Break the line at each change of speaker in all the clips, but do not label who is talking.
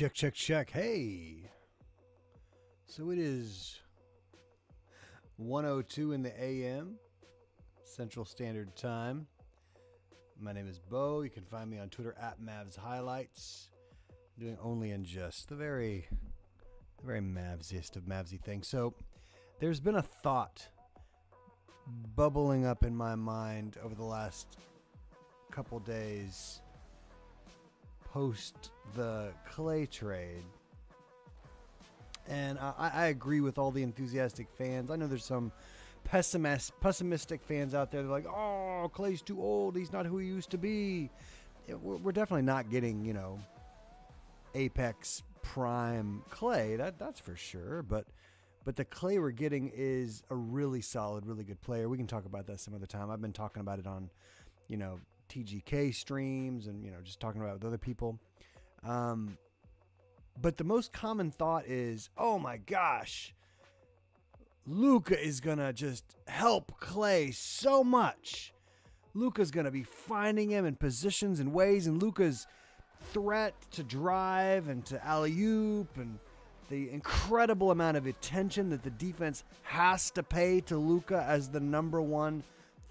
Check, check, check. Hey. So it is 1:02 in the AM, Central Standard Time. My name is Bo. You can find me on Twitter at Mavs Highlights. I'm doing only and just the very Mavsiest of Mavsy things. So there's been a thought bubbling up in my mind over the last couple days post the Klay trade. And I agree with all the enthusiastic fans. I know there's some pessimistic fans out there. They're like, oh, Klay's too old. He's not who he used to be. We're definitely not getting, apex prime Klay. That's for sure. But the Klay we're getting is a really solid, really good player. We can talk about that some other time. I've been talking about it on, TGK streams and, just talking about it with other people. But the most common thought is, oh my gosh, Luka is going to just help Klay so much. Luka's going to be finding him in positions and ways, and Luka's threat to drive and to alley-oop and the incredible amount of attention that the defense has to pay to Luka as the number one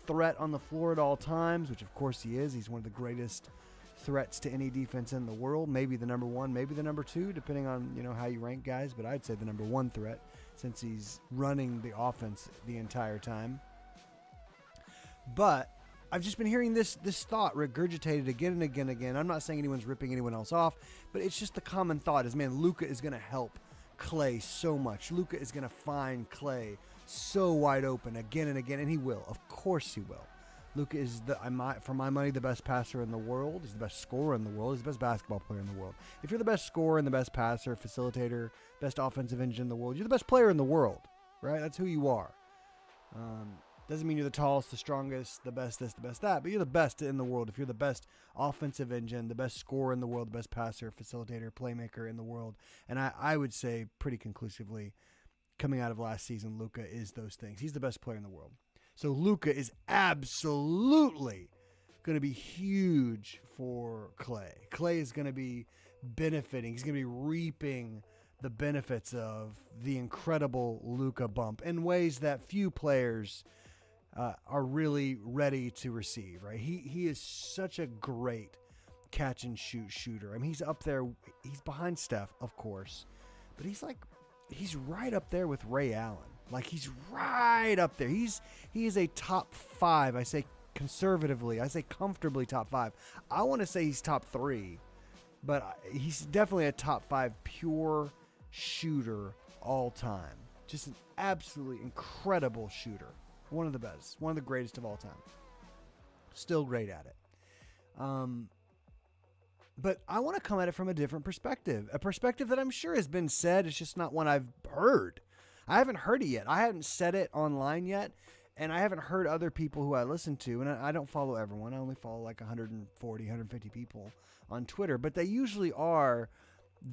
threat on the floor at all times, which of course he is. He's one of the greatest threats to any defense in the world. Maybe the number one, maybe the number two, depending on how you rank guys. But I'd say the number one threat since he's running the offense the entire time. But I've just been hearing this thought regurgitated again and again and again. I'm not saying anyone's ripping anyone else off, but it's just the common thought is, man, Luka is going to help Klay so much. Luka is going to find Klay so wide open again and again, and he will. Of course he will. Luka is, for my money, the best passer in the world. He's the best scorer in the world. He's the best basketball player in the world. If you're the best scorer and the best passer, facilitator, best offensive engine in the world, you're the best player in the world, right? That's who you are. Doesn't mean you're the tallest, the strongest, the best this, the best that, but you're the best in the world. If you're the best offensive engine, the best scorer in the world, the best passer, facilitator, playmaker in the world, and I would say pretty conclusively, coming out of last season, Luka is those things. He's the best player in the world. So Luka is absolutely going to be huge for Klay. Klay is going to be benefiting. He's going to be reaping the benefits of the incredible Luka bump in ways that few players are really ready to receive, right? He is such a great catch and shoot shooter. I mean, he's up there. He's behind Steph, of course, but he's right up there with Ray Allen. Like, he's right up there. He is a top five. I say conservatively. I say comfortably top five. I want to say he's top three, but he's definitely a top five pure shooter all time. Just an absolutely incredible shooter. One of the best. One of the greatest of all time. Still great at it. But I want to come at it from a different perspective. A perspective that I'm sure has been said. It's just not one I've heard. I haven't heard it yet. I haven't said it online yet. And I haven't heard other people who I listen to. And I don't follow everyone. I only follow like 140, 150 people on Twitter. But they usually are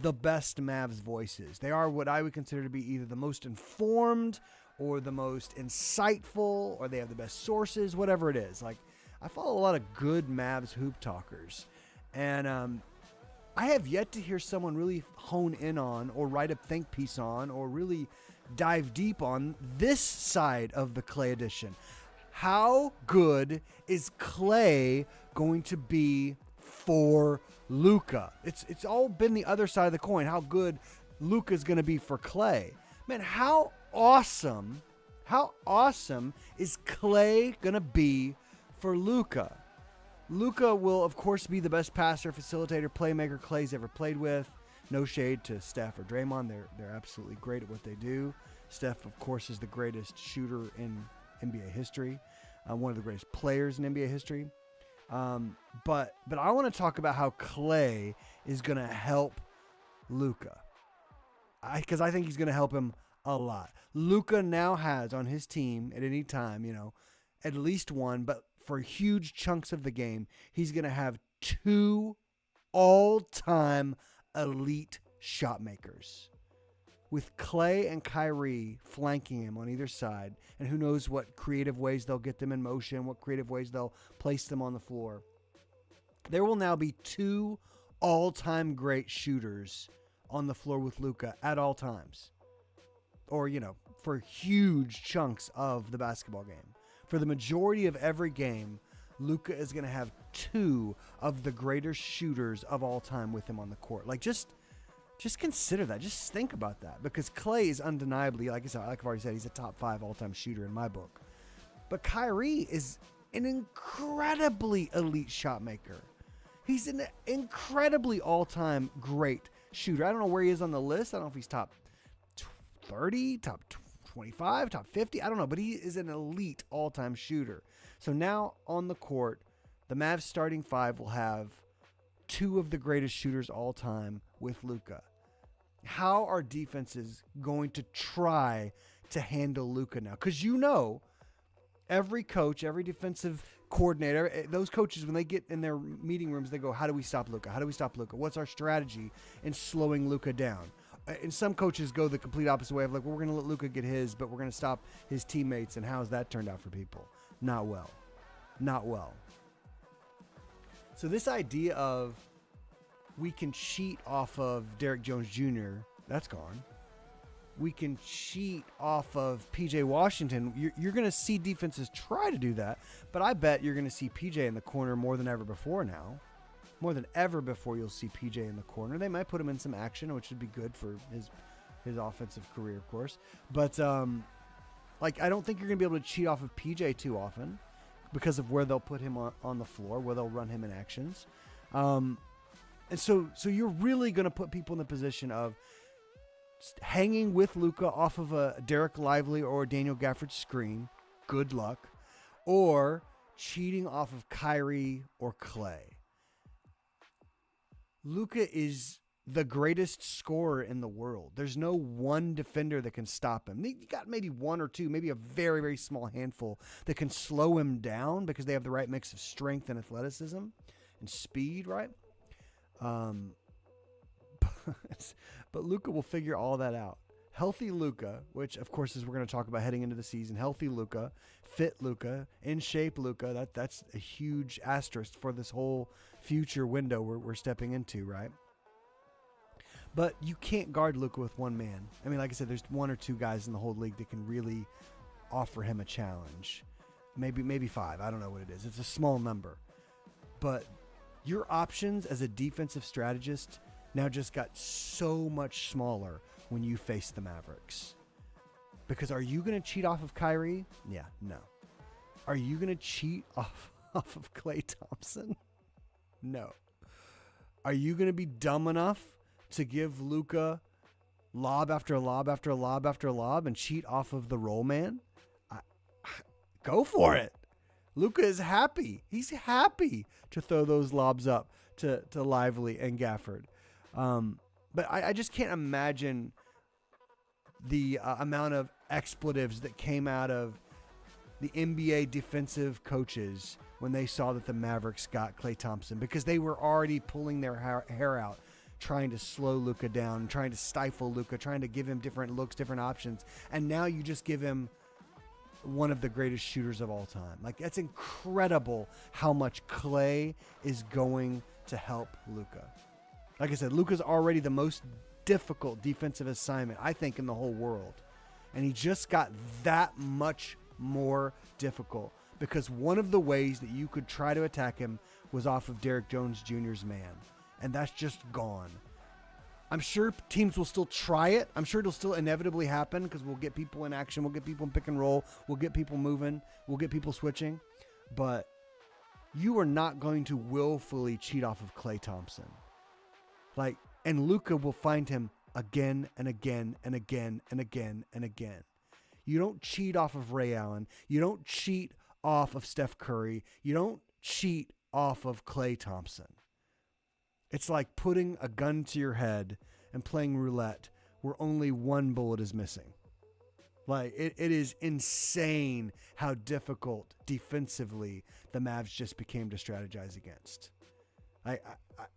the best Mavs voices. They are what I would consider to be either the most informed or the most insightful, or they have the best sources, whatever it is. Like, I follow a lot of good Mavs hoop talkers. And I have yet to hear someone really hone in on or write a think piece on or really dive deep on this side of the Klay edition. How good is Klay going to be for Luka? It's all been the other side of the coin. How good Luka is going to be for Klay. Man, how awesome is Klay going to be for Luka? Luka will, of course, be the best passer, facilitator, playmaker Klay's ever played with. No shade to Steph or Draymond. They're absolutely great at what they do. Steph, of course, is the greatest shooter in NBA history. One of the greatest players in NBA history. But I want to talk about how Klay is going to help Luka. Because I think he's going to help him a lot. Luka now has on his team at any time, at least one, but for huge chunks of the game, he's going to have two all-time elite shot makers. With Klay and Kyrie flanking him on either side, and who knows what creative ways they'll get them in motion, what creative ways they'll place them on the floor. There will now be two all-time great shooters on the floor with Luka at all times. Or, for huge chunks of the basketball game. For the majority of every game, Luka is going to have 2 of the greatest shooters of all time with him on the court. Like, just consider that. Just think about that. Because Klay is undeniably, like I've already said, he's a top 5 all-time shooter in my book. But Kyrie is an incredibly elite shot maker. He's an incredibly all-time great shooter. I don't know where he is on the list. I don't know if he's top 30, top 25, top 50. I don't know, but he is an elite all-time shooter. So now on the court, the Mavs starting 5 will have 2 of the greatest shooters all time with Luka. How are defenses going to try to handle Luka now? Because every coach, every defensive coordinator, those coaches, when they get in their meeting rooms, they go, how do we stop Luka? How do we stop Luka? What's our strategy in slowing Luka down? And some coaches go the complete opposite way of like, well, we're going to let Luka get his, but we're going to stop his teammates. And how has that turned out for people? Not well. Not well. So this idea of we can cheat off of Derrick Jones Jr., that's gone. We can cheat off of PJ Washington. You're going to see defenses try to do that, but I bet you're going to see PJ in the corner more than ever before now. More than ever before you'll see PJ in the corner. They might put him in some action, which would be good for his offensive career, of course. But I don't think you're going to be able to cheat off of PJ too often because of where they'll put him on the floor, where they'll run him in actions. And so you're really going to put people in the position of hanging with Luka off of a Derek Lively or Daniel Gafford screen. Good luck. Or cheating off of Kyrie or Klay. Luka is the greatest scorer in the world. There's no one defender that can stop him. You got maybe 1 or 2, maybe a very, very small handful that can slow him down because they have the right mix of strength and athleticism and speed, right? But Luka will figure all that out. Healthy Luka, which of course is we're going to talk about heading into the season. Healthy Luka, fit Luka, in shape Luka. That's a huge asterisk for this whole future window we're stepping into, right? But you can't guard Luka with one man. I mean, like I said, there's 1 or 2 guys in the whole league that can really offer him a challenge. Maybe 5. I don't know what it is. It's a small number. But your options as a defensive strategist now just got so much smaller when you face the Mavericks. Because are you going to cheat off of Kyrie? Yeah, no. Are you going to cheat off of Klay Thompson? No. Are you going to be dumb enough to give Luka lob after lob after lob after lob and cheat off of the roll man? Go for it. Luka is happy. He's happy to throw those lobs up to Lively and Gafford. But I just can't imagine the amount of expletives that came out of the NBA defensive coaches when they saw that the Mavericks got Klay Thompson, because they were already pulling their hair out, trying to slow Luka down, trying to stifle Luka, trying to give him different looks, different options. And now you just give him one of the greatest shooters of all time. Like, that's incredible how much Klay is going to help Luka. Like I said, Luka's already the most difficult defensive assignment, I think, in the whole world. And he just got that much more difficult because one of the ways that you could try to attack him was off of Derrick Jones Jr.'s man. And that's just gone. I'm sure teams will still try it. I'm sure it'll still inevitably happen because we'll get people in action. We'll get people in pick and roll. We'll get people moving. We'll get people switching. But you are not going to willfully cheat off of Klay Thompson. And Luka will find him again and again and again and again and again. You don't cheat off of Ray Allen. You don't cheat off of Steph Curry. You don't cheat off of Klay Thompson. It's like putting a gun to your head and playing roulette where only one bullet is missing. It is insane how difficult defensively the Mavs just became to strategize against.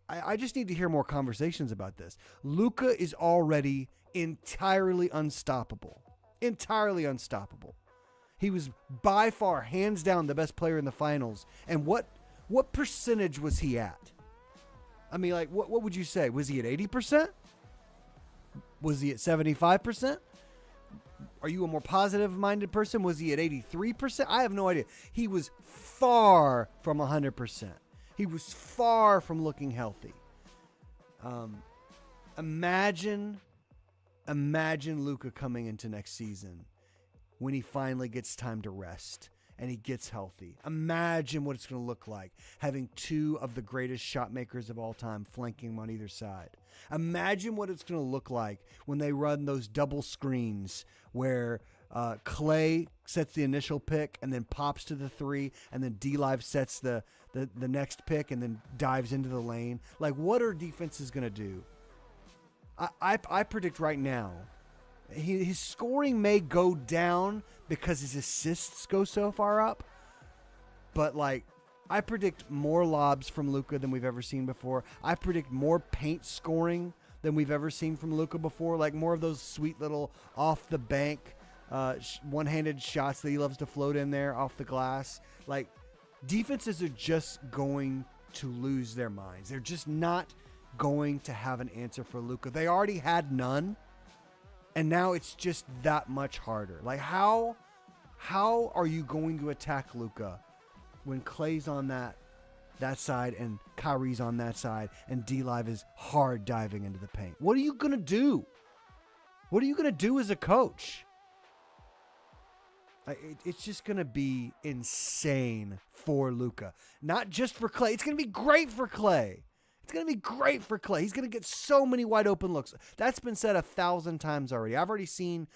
I just need to hear more conversations about this. Luka is already entirely unstoppable. Entirely unstoppable. He was by far, hands down, the best player in the finals. And what percentage was he at? I mean, what would you say? Was he at 80%? Was he at 75%? Are you a more positive-minded person? Was he at 83%? I have no idea. He was far from 100%. He was far from looking healthy. Imagine Luka coming into next season when he finally gets time to rest and he gets healthy. Imagine what it's going to look like having two of the greatest shot makers of all time flanking him on either side. Imagine what it's going to look like when they run those double screens where Klay sets the initial pick and then pops to the three, and then D-Live sets the next pick and then dives into the lane. Like, what are defenses going to do? I predict right now his scoring may go down because his assists go so far up, but like, I predict more lobs from Luka than we've ever seen before. I predict more paint scoring than we've ever seen from Luka before, like more of those sweet little off the bank one-handed shots that he loves to float in there off the glass. Like, defenses are just going to lose their minds. They're just not going to have an answer for Luka. They already had none, and now it's just that much harder. Like, how are you going to attack Luka when Klay's on that side and Kyrie's on that side and D-Live is hard diving into the paint? What are you going to do? What are you going to do as a coach? It's just going to be insane for Luka. Not just for Klay. It's going to be great for Klay. It's going to be great for Klay. He's going to get so many wide open looks. That's been said 1,000 times already. I've already seen,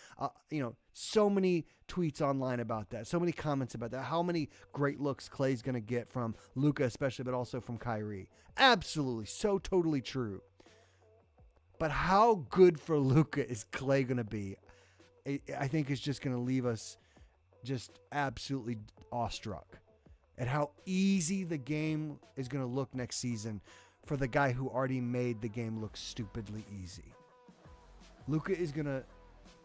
so many tweets online about that. So many comments about that. How many great looks Klay's going to get from Luka especially, but also from Kyrie. Absolutely. So totally true. But how good for Luka is Klay going to be? I think it's just going to leave us just absolutely awestruck at how easy the game is going to look next season for the guy who already made the game look stupidly easy. Luka is going to,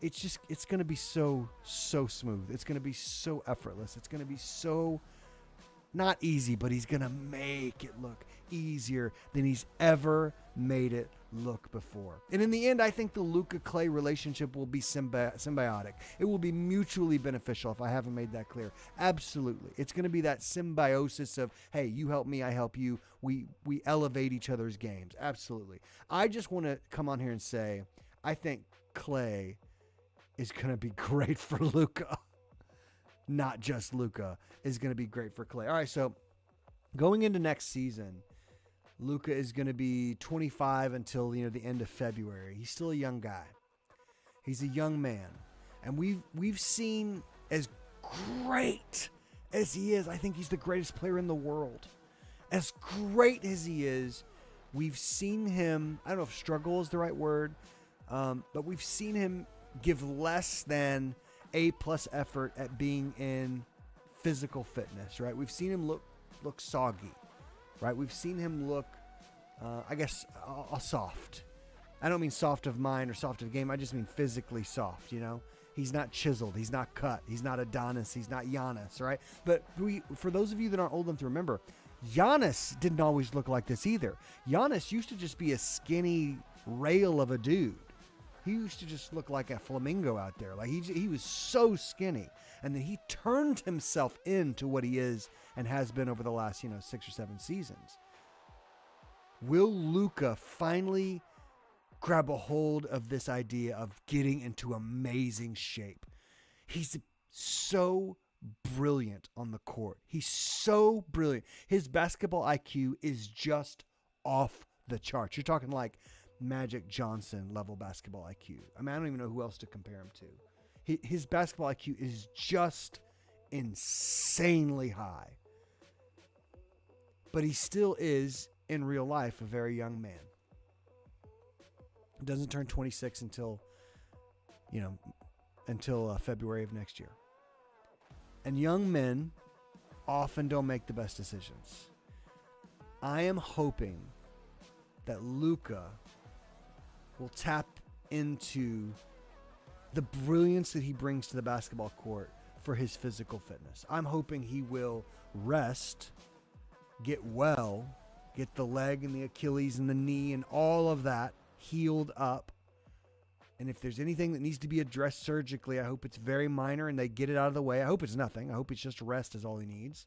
it's going to be so smooth. It's going to be so effortless. It's going to be so not easy, but he's going to make it look easier than he's ever made it look before. And in the end, I think the Luka-Klay relationship will be symbiotic. It will be mutually beneficial, if I haven't made that clear. Absolutely. It's going to be that symbiosis of, hey, you help me, I help you. We elevate each other's games. Absolutely. I just want to come on here and say, I think Klay is going to be great for Luka. Not just Luka is going to be great for Klay. All right, so going into next season, Luka is going to be 25 until the end of February. He's still a young guy. He's a young man, and we've seen, as great as he is, I think he's the greatest player in the world. As great as he is, we've seen him. I don't know if struggle is the right word, but we've seen him give less than A+ effort at being in physical fitness. Right? We've seen him look soggy. Right? We've seen him look, soft. I don't mean soft of mind or soft of game. I just mean physically soft, He's not chiseled. He's not cut. He's not Adonis. He's not Giannis, right? But for those of you that aren't old enough to remember, Giannis didn't always look like this either. Giannis used to just be a skinny rail of a dude. He used to just look like a flamingo out there. Like he was so skinny. And then he turned himself into what he is and has been over the last, 6 or 7 seasons. Will Luka finally grab a hold of this idea of getting into amazing shape? He's so brilliant on the court. He's so brilliant. His basketball IQ is just off the charts. You're talking like Magic Johnson level basketball IQ. I mean, I don't even know who else to compare him to. His basketball IQ is just insanely high. But he still is, in real life, a very young man. Doesn't turn 26 until February of next year. And young men often don't make the best decisions. I am hoping that Luka will tap into the brilliance that he brings to the basketball court for his physical fitness. I'm hoping he will rest, get well, get the leg and the Achilles and the knee and all of that healed up, And if there's anything that needs to be addressed surgically, I hope it's very minor and they get it out of the way. I hope it's nothing. I hope it's just rest is all he needs.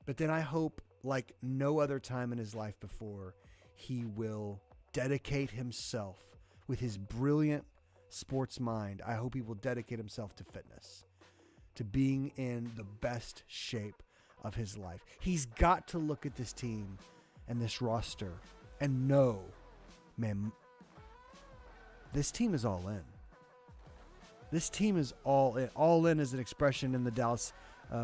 But then I hope, like no other time in his life before, he will dedicate himself with his brilliant sports mind. I hope he will dedicate himself to fitness, to being in the best shape of his life. He's got to look at this team and this roster and know, man, this team is all in. This team is all in. All in is an expression in the Dallas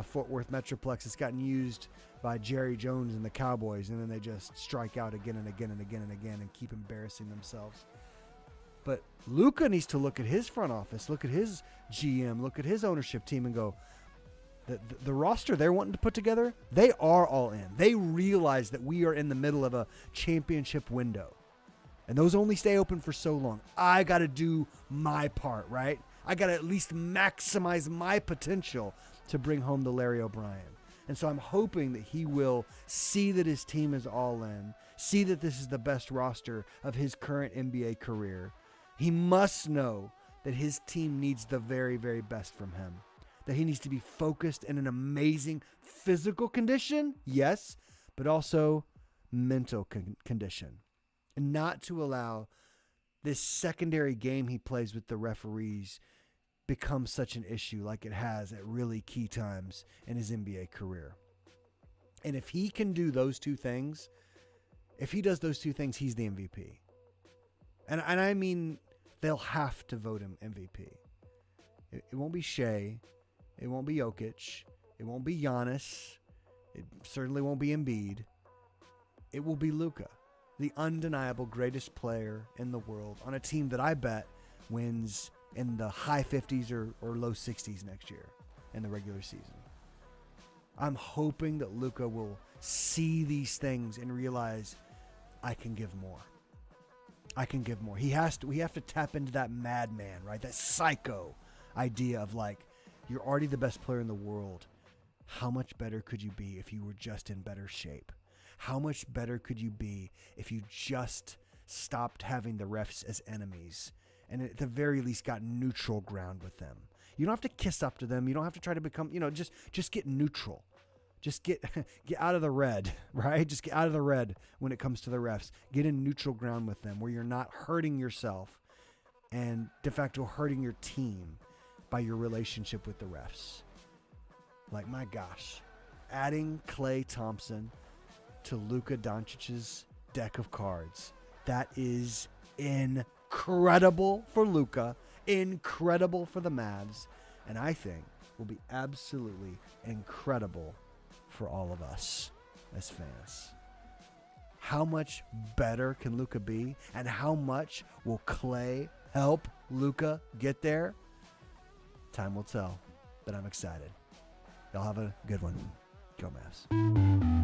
Fort Worth Metroplex. It's gotten used by Jerry Jones and the Cowboys, and then they just strike out again and again and again and again and keep embarrassing themselves. But Luka needs to look at his front office, look at his GM, look at his ownership team and go, the roster they're wanting to put together, they are all in. They realize that we are in the middle of a championship window. And those only stay open for so long. I got to do my part, right? I got to at least maximize my potential to bring home the Larry O'Brien. And so I'm hoping that he will see that his team is all in, see that this is the best roster of his current NBA career. He must know that his team needs the very, very best from him, that he needs to be focused in an amazing physical condition, yes, but also mental condition. And not to allow this secondary game he plays with the referees become such an issue like it has at really key times in his NBA career. And if he can do those two things, if he does those two things, he's the MVP. And I mean, they'll have to vote him MVP. It won't be Shea. It won't be Jokic. It won't be Giannis. It certainly won't be Embiid. It will be Luka, the undeniable greatest player in the world on a team that I bet wins in the high 50s or low 60s next year in the regular season. I'm hoping that Luka will see these things and realize I can give more. I can give more. We have to tap into that madman, right? That psycho idea of like, you're already the best player in the world. How much better could you be if you were just in better shape? How much better could you be if you just stopped having the refs as enemies and at the very least got neutral ground with them? You don't have to kiss up to them. You don't have to try to become, just get neutral. Just get out of the red, right? Just get out of the red when it comes to the refs. Get in neutral ground with them where you're not hurting yourself and de facto hurting your team by your relationship with the refs. Like, my gosh, adding Klay Thomson to Luka Doncic's deck of cards, that is incredible for Luka, incredible for the Mavs, and I think will be absolutely incredible for all of us as fans. How much better can Luka be, and how much will Klay help Luka get there? Time will tell, but I'm excited. Y'all have a good one. Go Mavs.